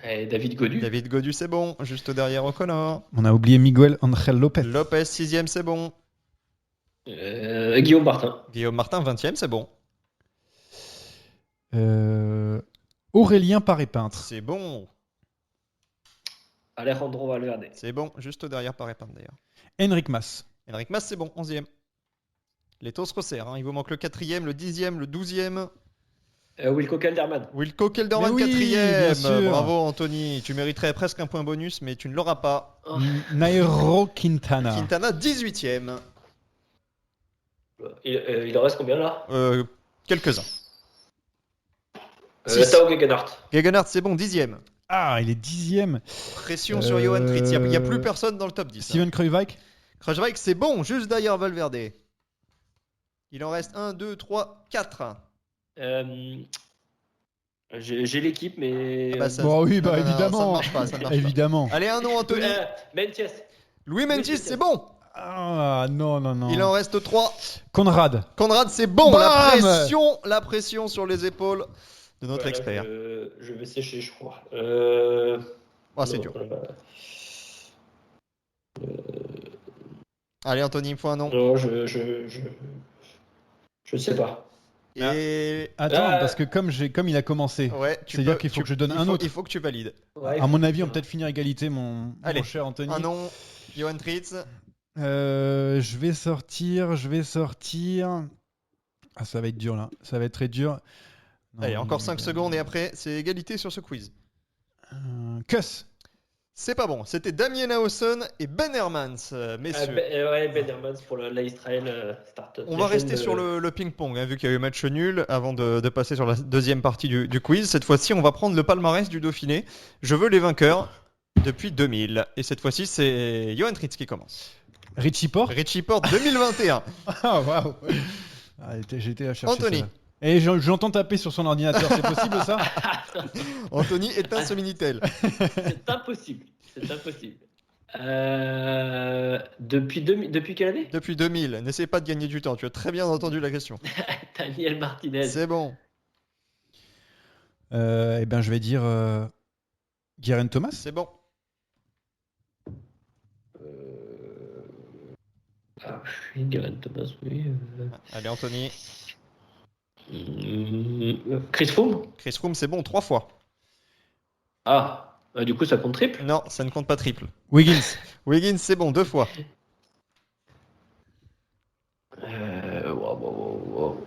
David Godu. David Godu, c'est bon, juste derrière O'Connor. On a oublié Miguel Angel Lopez. Lopez, sixième, c'est bon. Guillaume Martin. Guillaume Martin, 20e, c'est bon. Aurélien Paré-Peintre. C'est bon. Alejandro Valverde. C'est bon, juste derrière Paré-Peintre d'ailleurs. Henrik Mas. Henrik Mas, c'est bon, 11e. Les taux se resserrent, hein. Il vous manque le 4e, le 10e, le 12e. Wilco Kelderman. Wilco Kelderman, Mais oui, 4e. bien sûr. Bravo Anthony, tu mériterais presque un point bonus, mais tu ne l'auras pas. Nairo Quintana. Quintana, 18e. Il en reste combien là Quelques-uns. Tao Gegenhardt. Gegenhardt, c'est bon, 10e. Ah, il est 10e. Pression sur Johan Fritz, il n'y a plus personne dans le top 10. Steven Kruijswijk. Kruijswijk, c'est bon, juste derrière Valverde. Il en reste 1, 2, 3, 4. J'ai l'équipe, mais. Bon, oui, bah non, évidemment. ça ne marche pas, ça ne marche Évidemment. pas. Allez, un nom, Anthony. Mentiès. Louis Mentis, c'est bon. Ah, non. Il en reste 3. Conrad. Conrad, c'est bon. Bam La pression sur les épaules de notre expert. Je vais sécher, je crois. C'est dur. Allez, Anthony, il me faut un nom. Non, je sais pas. Et... Attends, parce que comme il a commencé, Ouais, c'est-à-dire qu'il faut que je donne un autre. Il faut que tu valides. Ouais, À mon avis, on peut peut-être finir égalité, mon cher Anthony. Un nom, Johan Fritz. Je vais sortir. Ah, ça va être dur là. Ça va être très dur. Non, Allez, encore 5 secondes et après, c'est égalité sur ce quiz. Kuss. C'est pas bon. C'était Damien Hausen et Ben Hermans, messieurs. Ben Hermans pour l'Israël Start. On va rester sur le ping-pong, hein, vu qu'il y a eu match nul, avant de passer sur la deuxième partie du quiz. Cette fois-ci, on va prendre le palmarès du Dauphiné. Je veux les vainqueurs depuis 2000. Et cette fois-ci, c'est Johan Fritz qui commence. Richie Porte. Richie Porte 2021. Ah, waouh. J'ai été à chercher. Anthony. Ça. Et j'entends taper sur son ordinateur. C'est possible ça? Anthony éteint ce Minitel. C'est impossible. Depuis quelle année? Depuis 2000. N'essaie pas de gagner du temps. Tu as très bien entendu la question. Daniel Martinez. C'est bon. Eh ben, je vais dire Geraint Thomas. C'est bon. Geraint Thomas, oui. Allez, Anthony. Chris Froome. Chris Froome, c'est bon 3 fois. Ah, du coup, ça compte triple? Non, ça ne compte pas triple. Wiggins. Wiggins, c'est bon 2 fois. Wow.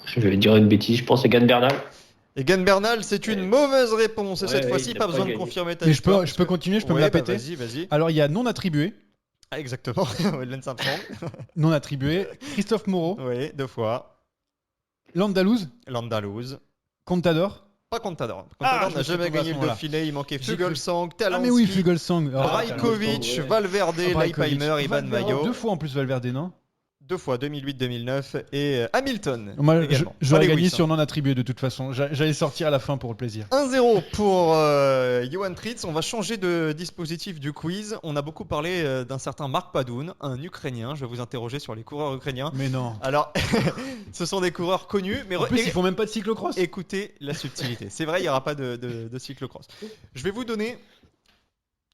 Je vais dire une bêtise, je pense à Egan Bernal. Egan Bernal, c'est une mauvaise réponse. Et cette fois-ci, pas besoin de confirmer ta Mais victoire. je peux continuer, je peux me la péter. Vas-y. Alors, il y a non attribué. Ah, exactement. Lance Armstrong. Non attribué. Christophe Moreau. Oui, 2 fois. Landalouz. Landalouz. Contador. Pas Contador. Contador n'a jamais gagné le Dauphiné. Il manquait Fuglsang, Talansky. Ah mais oui, Fuglsang. Rajkovic, Valverde, Leipheimer, Ivan Mayo. 2 fois en plus Valverde, non? 2 fois, 2008-2009 et Hamilton. Moi, également. j'aurais Pas gagné Lewis, si on en attribuait de toute façon. J'allais sortir à la fin pour le plaisir. 1-0 pour Johan Tritz. On va changer de dispositif du quiz. On a beaucoup parlé d'un certain Mark Padoun, un Ukrainien. Je vais vous interroger sur les coureurs ukrainiens. Mais non. Alors, ce sont des coureurs connus. Mais en plus, ils font même pas de cyclocross. Écoutez la subtilité. C'est vrai, il n'y aura pas de cyclocross. Je vais vous donner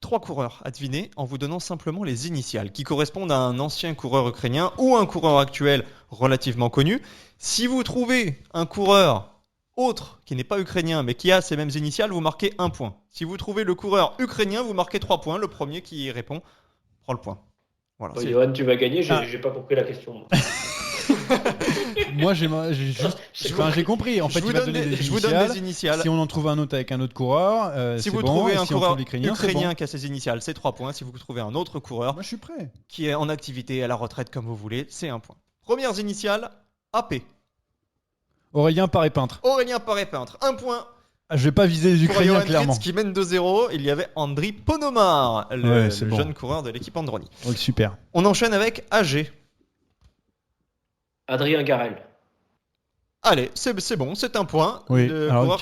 3 coureurs à deviner en vous donnant simplement les initiales qui correspondent à un ancien coureur ukrainien ou un coureur actuel relativement connu. Si vous trouvez un coureur autre qui n'est pas ukrainien mais qui a ces mêmes initiales, vous marquez 1 point. Si vous trouvez le coureur ukrainien, vous marquez 3 points. Le premier qui y répond prend le point. Voilà, Johan, tu vas gagner, j'ai pas compris la question. Moi, j'ai compris. En fait, il va donner des initiales. Si on en trouve un autre avec un autre coureur, si vous trouvez un coureur ukrainien qui a ses initiales, c'est 3 points. Si vous trouvez un autre coureur, moi, je suis prêt, qui est en activité, à la retraite, comme vous voulez, c'est 1 point. Premières initiales, AP. Aurélien Paré-Peintre. Aurélien Paré-Peintre, 1 point. Je vais pas viser les Ukrainiens, clairement. Qui mène 2-0. Il y avait Andriy Ponomar, le jeune coureur de l'équipe Androni. Oui, super. On enchaîne avec AG. Adrien Garel. Allez, c'est bon, c'est 1 point. Oui, alors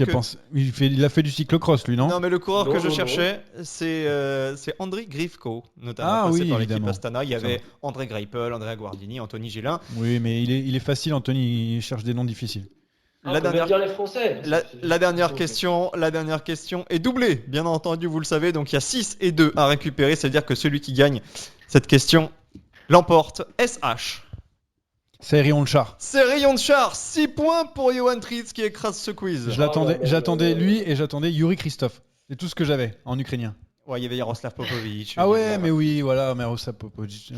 il a fait du cyclocross, lui, non? Non, mais le coureur que je cherchais, c'est Andriy Grifko, notamment passé par l'équipe Astana. Il y avait André Greipel, Andrea Guardini, Anthony Gélin. Oui, mais il est facile, Anthony, il cherche des noms difficiles. La dernière question est doublée, bien entendu, vous le savez. Donc il y a 6 et 2 à récupérer. C'est-à-dire que celui qui gagne cette question l'emporte. SH. C'est Rayon de Char. C'est Rayon de Char. 6 points pour Johan Tritz qui écrase ce quiz. J'attendais lui et j'attendais Yuri Christophe. C'est tout ce que j'avais en ukrainien. Ouais, il y avait Yaroslav Popovic. Ah ouais, mais oui, voilà, Yaroslav Popovic.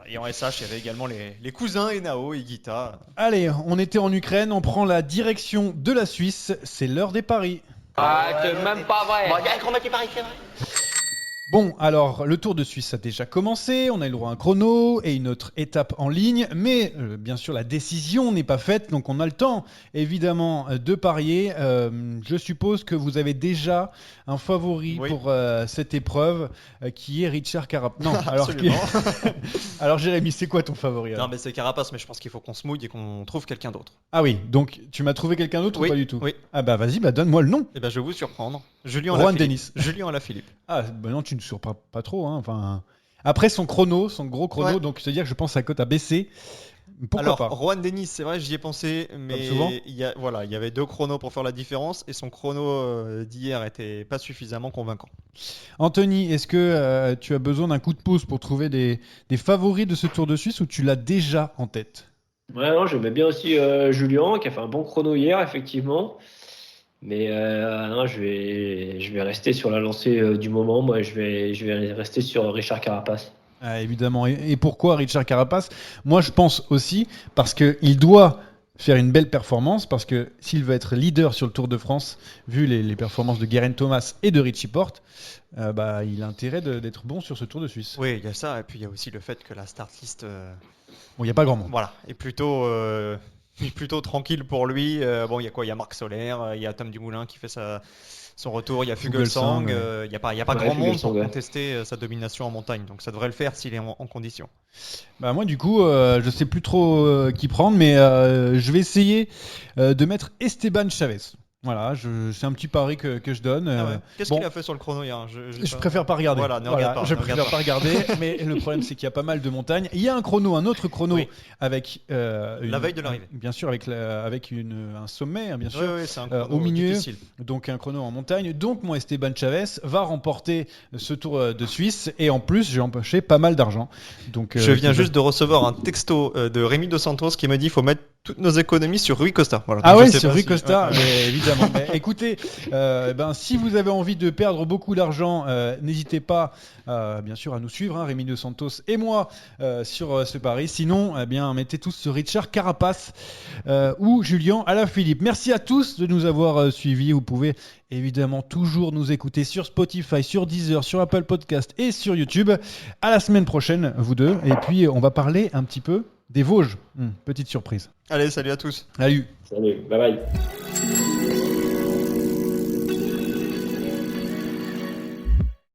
Et en SH, il y avait également les cousins Enao et Guita. Allez, on était en Ukraine, on prend la direction de la Suisse. C'est l'heure des paris. Ah, c'est même pas vrai. Bon, il y a un grand match des paris, c'est vrai. Bon, alors, le Tour de Suisse a déjà commencé, on a eu le droit à un chrono et une autre étape en ligne, mais bien sûr, la décision n'est pas faite, donc on a le temps, évidemment, de parier. Je suppose que vous avez déjà un favori pour cette épreuve, qui est Richard Carapace. Non, alors Jérémy, c'est quoi ton favori alors? Non, mais c'est Carapace, mais je pense qu'il faut qu'on se mouille et qu'on trouve quelqu'un d'autre. Ah oui, donc tu m'as trouvé quelqu'un d'autre ou pas du tout? Oui. Ah bah vas-y, donne-moi le nom. Eh ben, je vais vous surprendre. Julien Alaphilippe. Ah, bah non, tu ne surprends pas trop. Hein. Enfin, après son gros chrono, donc c'est-à-dire que je pense que sa cote a baissé. Pourquoi pas? Juan Denis, c'est vrai, j'y ai pensé, mais il y avait 2 chronos pour faire la différence et son chrono d'hier était pas suffisamment convaincant. Anthony, est-ce que tu as besoin d'un coup de pouce pour trouver des favoris de ce Tour de Suisse ou tu l'as déjà en tête? Ouais, non, j'aimais bien aussi Julien qui a fait un bon chrono hier, effectivement. Mais non, je vais rester sur la lancée du moment. Moi, je vais rester sur Richard Carapace. Ah, évidemment. Et pourquoi Richard Carapace? Moi, je pense aussi parce qu'il doit faire une belle performance, parce que s'il veut être leader sur le Tour de France, vu les performances de Geraint Thomas et de Richie Porte, il a intérêt d'être bon sur ce Tour de Suisse. Oui, il y a ça. Et puis, il y a aussi le fait que la start list... Bon, il n'y a pas grand monde. Voilà, est plutôt tranquille pour lui. Il y a quoi? Il y a Marc Soler, il y a Tom Dumoulin qui fait son retour, il y a Fuglsang. Il n'y a pas grand monde pour contester sa domination en montagne. Donc ça devrait le faire s'il est en condition. Bah moi du coup, je sais plus trop qui prendre, mais je vais essayer de mettre Esteban Chavez. Voilà, c'est un petit pari que je donne. Qu'est-ce qu'il a fait sur le chrono hier? Je préfère pas regarder. Je préfère pas regarder, mais le problème c'est qu'il y a pas mal de montagnes. Il y a un autre chrono avec la veille de l'arrivée. Bien sûr, avec un sommet, bien sûr, c'est un chrono au milieu. Difficile. Donc un chrono en montagne. Donc mon Esteban Chavez va remporter ce Tour de Suisse et en plus j'ai empoché pas mal d'argent. Donc je viens juste de recevoir un texto de Rémi Dos Santos qui me dit qu'il faut mettre toutes nos économies sur Rui Costa. Voilà, sur Rui Costa, mais évidemment. Mais écoutez, si vous avez envie de perdre beaucoup d'argent, n'hésitez pas, bien sûr, à nous suivre, Rémi Dos Santos et moi, sur ce pari. Sinon, mettez tous sur Richard Carapace ou Julien Alaphilippe. Merci à tous de nous avoir suivis. Vous pouvez évidemment toujours nous écouter sur Spotify, sur Deezer, sur Apple Podcast et sur YouTube. À la semaine prochaine, vous deux. Et puis, on va parler un petit peu des Vosges. Petite surprise. Allez, salut à tous. Salut. Salut, bye bye.